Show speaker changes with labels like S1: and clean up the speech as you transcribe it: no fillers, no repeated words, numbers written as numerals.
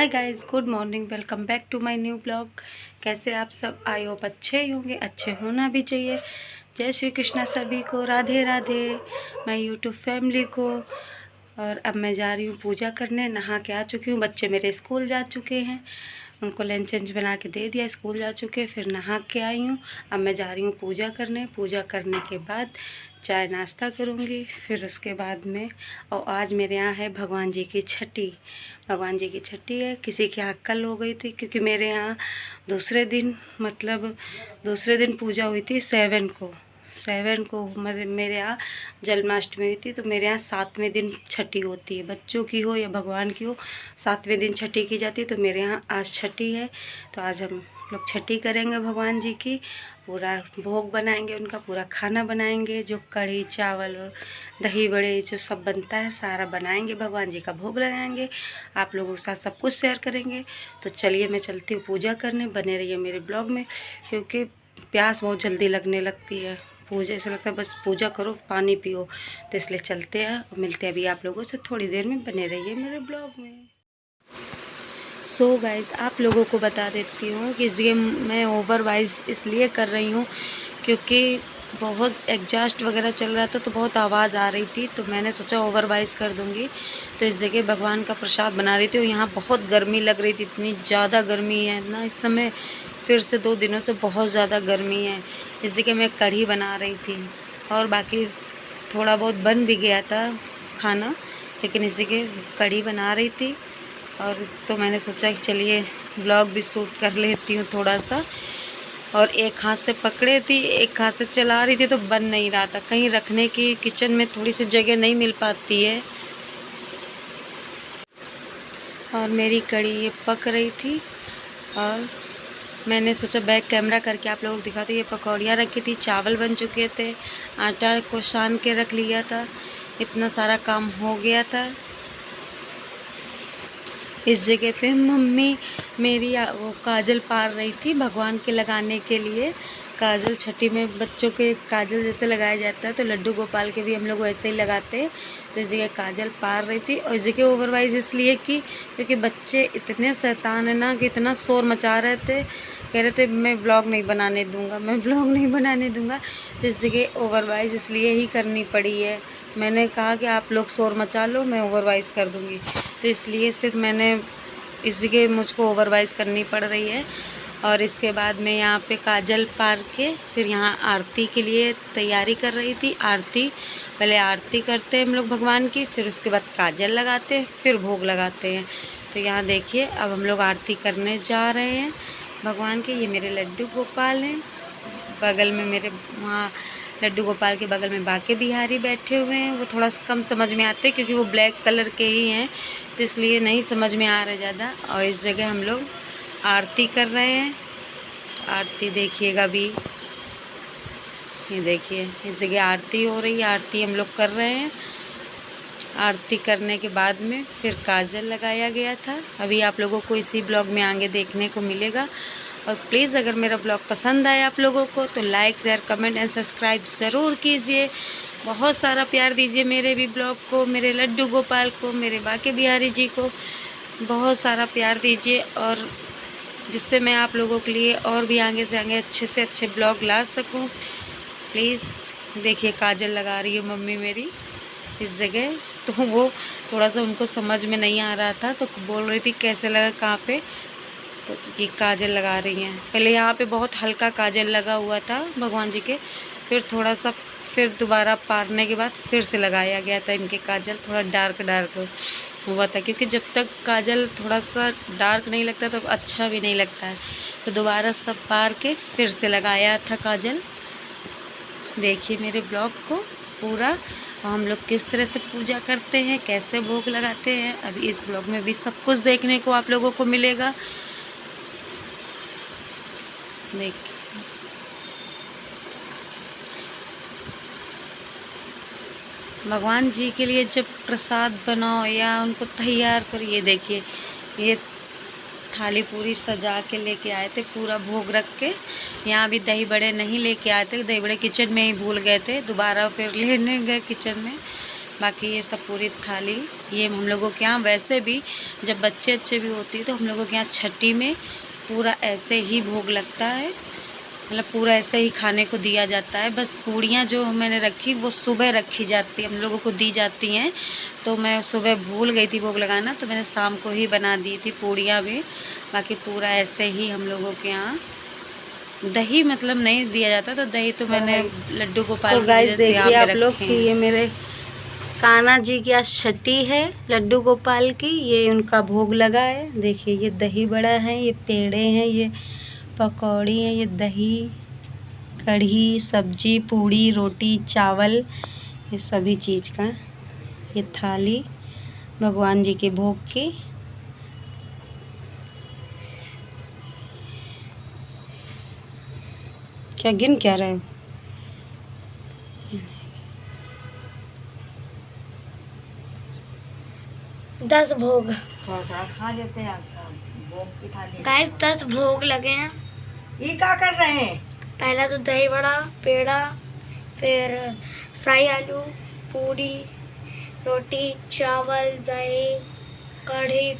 S1: Guys, good morning. Welcome back to my new blog. कैसे आप सब? आई होप अच्छे ही होंगे, अच्छे होना भी चाहिए। जय श्री कृष्णा सभी को, राधे राधे मैं यूट्यूब फैमिली को। और अब मैं जा रही हूँ पूजा करने। नहा के आ चुकी हूँ, बच्चे मेरे स्कूल जा चुके हैं, उनको लंच वंच बना के दे दिया, स्कूल जा चुके। फिर नहा के आई हूँ, अब मैं जा रही हूँ पूजा करने। पूजा करने के बाद चाय नाश्ता करूँगी, फिर उसके बाद में। और आज मेरे यहाँ है भगवान जी की छठी। भगवान जी की छठी है। किसी के यहाँ कल हो गई थी, क्योंकि मेरे यहाँ दूसरे दिन पूजा हुई थी 7 को मेरे यहाँ जन्माष्टमी हुई थी। तो मेरे यहाँ 7वें दिन छठी होती है, बच्चों की हो या भगवान की हो, 7वें दिन छठी की जाती है। तो मेरे यहाँ आज छठी है, तो आज हम लोग छठी करेंगे भगवान जी की। पूरा भोग बनाएंगे, उनका पूरा खाना बनाएंगे, जो कढ़ी चावल और दही बड़े जो सब बनता है सारा बनाएंगे, भगवान जी का भोग लगाएंगे, आप लोगों के साथ सब कुछ शेयर करेंगे। तो चलिए मैं चलती हूँ पूजा करने, बने रहिए मेरे ब्लॉग में, क्योंकि प्यास बहुत जल्दी लगने लगती है। पूजा ऐसा लगता है बस पूजा करो पानी पियो। तो इसलिए चलते हैं और मिलते हैं अभी आप लोगों से थोड़ी देर में, बने रहिए मेरे ब्लॉग में। सो गाइज़, आप लोगों को बता देती हूँ कि ये मैं ओवर वॉइस इसलिए कर रही हूँ क्योंकि बहुत एग्जॉस्ट वगैरह चल रहा था, तो बहुत आवाज़ आ रही थी, तो मैंने सोचा ओवर वॉइस कर दूँगी। तो इस जगह भगवान का प्रसाद बना रही थी और यहाँ बहुत गर्मी लग रही थी, इतनी ज़्यादा गर्मी है ना इस समय। फिर से 2 दिनों से बहुत ज़्यादा गर्मी है। इस जगह मैं कढ़ी बना रही थी और बाकी थोड़ा बहुत बन भी गया था खाना, लेकिन इस जगह कढ़ी बना रही थी। और तो मैंने सोचा कि चलिए ब्लॉग भी शूट कर लेती हूँ थोड़ा सा। और एक हाथ से पकड़े थी, एक हाथ से चला रही थी, तो बन नहीं रहा था। कहीं रखने की किचन में थोड़ी सी जगह नहीं मिल पाती है। और मेरी कढ़ी ये पक रही थी और मैंने सोचा बैक कैमरा करके आप लोगों को दिखाती। ये पकौड़ियाँ रखी थी, चावल बन चुके थे, आटा को सान के रख लिया था, इतना सारा काम हो गया था। इस जगह पे मम्मी मेरी वो काजल पार रही थी भगवान के लगाने के लिए। काजल छठी में बच्चों के काजल जैसे लगाया जाता है, तो लड्डू गोपाल के भी हम लोग वैसे ही लगाते हैं। तो इस जगह काजल पार रही थी। और इस जगह ओवरवाइज इसलिए कि क्योंकि बच्चे इतने शैतान है ना कि इतना शोर मचा रहे थे, कह रहे थे मैं ब्लॉग नहीं बनाने दूँगा, मैं ब्लॉग नहीं बनाने दूँगा। तो इस जगह ओवरवाइज इसलिए ही करनी पड़ी है। मैंने कहा कि आप लोग शोर मचा लो, मैं ओवरवाइज कर दूँगी, तो इसलिए सिर्फ मैंने इस जगह मुझको ओवरवाइज करनी पड़ रही है। और इसके बाद मैं यहाँ पे काजल पार के फिर यहाँ आरती के लिए तैयारी कर रही थी। आरती पहले आरती करते हैं हम लोग भगवान की, फिर उसके बाद काजल लगाते हैं, फिर भोग लगाते हैं। तो यहाँ देखिए अब हम लोग आरती करने जा रहे हैं भगवान के। ये मेरे लड्डू गोपाल हैं, बगल में मेरे वहाँ लड्डू गोपाल के बगल में बाके बिहारी बैठे हुए हैं। वो थोड़ा कम समझ में आते क्योंकि वो ब्लैक कलर के ही हैं, तो इसलिए नहीं समझ में आ रहा ज़्यादा। और इस जगह हम लोग आरती कर रहे हैं। आरती देखिएगा भी, ये देखिए इस जगह आरती हो रही है, आरती हम लोग कर रहे हैं। आरती करने के बाद में फिर काजल लगाया गया था। अभी आप लोगों को इसी ब्लॉग में आगे देखने को मिलेगा। और प्लीज़ अगर मेरा ब्लॉग पसंद आए आप लोगों को तो like share comment and subscribe ज़रूर कीजिए। बहुत सारा प्यार दीजिए मेरे भी ब्लॉग को, मेरे लड्डू गोपाल को, मेरे बाके बिहारी जी को बहुत सारा प्यार दीजिए, और जिससे मैं आप लोगों के लिए और भी आगे से आगे अच्छे से अच्छे ब्लॉग ला सकूं। प्लीज़ देखिए काजल लगा रही है मम्मी मेरी इस जगह। तो वो थोड़ा सा उनको समझ में नहीं आ रहा था, तो बोल रही थी कैसे लगा, कहाँ पे। तो ये काजल लगा रही हैं। पहले यहाँ पे बहुत हल्का काजल लगा हुआ था भगवान जी के, फिर थोड़ा सा फिर दोबारा पारने के बाद फिर से लगाया गया था इनके काजल, थोड़ा डार्क हुआ था। क्योंकि जब तक काजल थोड़ा सा डार्क नहीं लगता तब अच्छा भी नहीं लगता है, तो दोबारा सब पार के फिर से लगाया था काजल। देखिए मेरे ब्लॉग को पूरा हम लोग किस तरह से पूजा करते हैं, कैसे भोग लगाते हैं, अभी इस ब्लॉग में भी सब कुछ देखने को आप लोगों को मिलेगा। देखिए भगवान जी के लिए जब प्रसाद बनाओ या उनको तैयार करो, ये देखिए ये थाली पूरी सजा के लेके आए थे, पूरा भोग रख के। यहाँ भी दही बड़े नहीं लेके आए थे, दही बड़े किचन में ही भूल गए थे, दोबारा फिर लेने गए किचन में। बाकी ये सब पूरी थाली, ये हम लोगों के यहाँ वैसे भी जब बच्चे अच्छे भी होती है तो हम लोगों के यहाँ छठी में पूरा ऐसे ही भोग लगता है, मतलब पूरा ऐसे ही खाने को दिया जाता है। बस पूड़ियाँ जो मैंने रखी वो सुबह रखी जाती है, हम लोगों को दी जाती हैं, तो मैं सुबह भूल गई थी भोग लगाना, तो मैंने शाम को ही बना दी थी पूड़ियाँ भी। बाकी पूरा ऐसे ही हम लोगों के यहाँ दही मतलब नहीं दिया जाता, तो दही तो मैंने लड्डू गोपाल की वजह से यहाँ पे रखे हैं। ये मेरे कान्हा जी की आज छठी है लड्डू गोपाल की, ये उनका भोग लगा है। देखिए ये दही बड़ा है, ये पेड़े हैं, ये पकौड़ी है, ये दही, कढ़ी, सब्जी, पूड़ी, रोटी, चावल, ये सभी चीज़ का। ये थाली भगवान जी के भोग की। क्या गिन क्या रहे हो?
S2: दस भोग
S3: खा लेते हैं भोग की थाली।
S2: गाइस 10 भोग लगे हैं।
S3: ये क्या कर रहे हैं?
S2: पहला तो दही बड़ा, पेड़ा, फिर फ्राई आलू, पूड़ी, रोटी, चावल, दही, कढ़ी,